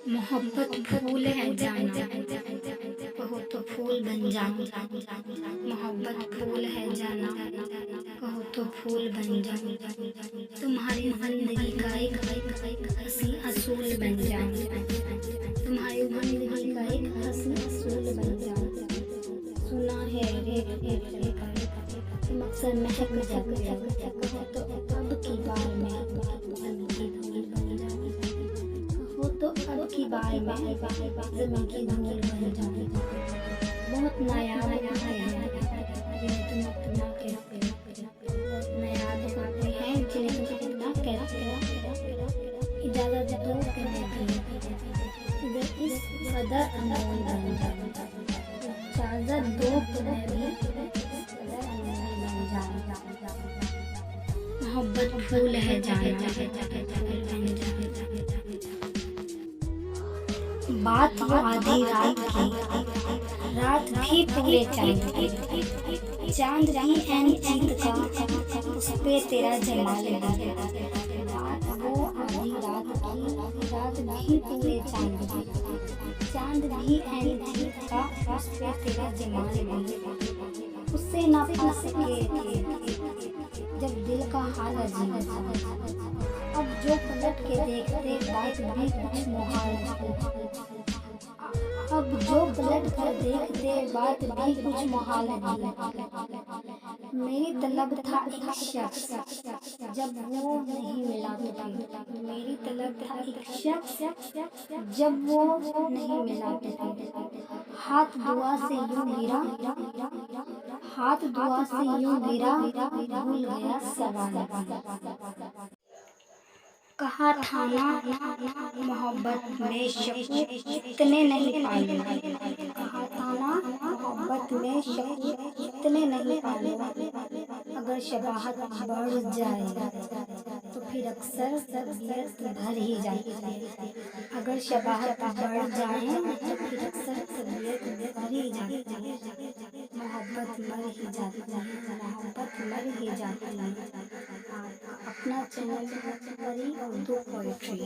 मोहब्बत फूल है जाना, कहो तो फूल बन जाऊं। मोहब्बत फूल है जाना, कहो तो फूल बन जाऊं। तुम्हारी जिंदगी का एक हंसी असूल बन जाऊं। तुम्हारी जिंदगी का एक हंसी असूल बन जाऊं। सुना है रे तुम अक्सर महक जाते हो, तो अब की बार मैं ज़मीन की धूल बन जाऊं। हो तो अब की बार मैं ज़मीन की धूल बन जाऊं। बहुत नायाब होते हैं जिन्हें तुम अपना कहते हो, बहुत नायाब होते हैं जिन्हें तुम अपना कहते हो। इजाज़त दो कि मैं भी इधर इस कदर अनमोल बन जाऊं। इजाज़त दो कि मैं भी इस कदर अनमोल बन जाऊं। मोहब्बत फूल है जाना, फूल बन जाऊं। बात वो आधी रात की, रात भी पूरे चांद की, चांद भी ऐन चीत का, उस पे तेरा जमाल है। बात वो आधी रात की, रात भी पूरे चांद की, चांद भी ऐन चीत का, उस पे तेरा जमाल है। उससे ना पूछ सके थे जब दिल का हाल अजीब था। अब जो पलट के देखते बात भी कुछ मुहाल थी। अब जो पलट कर देखते बात भी कुछ मुहाल थी। मेरी तलब था एक शख्स, जब वो नहीं मिला तुझे। मेरी तलब था एक शख्स, जब वो नहीं मिला तुझे। हाथ दुआ से यूं गिरा, हाथ दुआ से यूं गिरा, भूल गया सवाल। कहा था ना मोहब्बत में शकूक इतने नहीं पालो। कहा था ना मोहब्बत में शकूक इतने नहीं पालो। अगर शबाहत बढ़ जाए तो फिर अक्सर तबीयत भर ही जाती है। अगर शबाहत बढ़ जाए तो फिर अक्सर तबीयत भर ही जाती है। मोहब्बत मर ही जाती है, मोहब्बत मर ही जाती है। अपना चैनल परी उर्दू पोइट्री।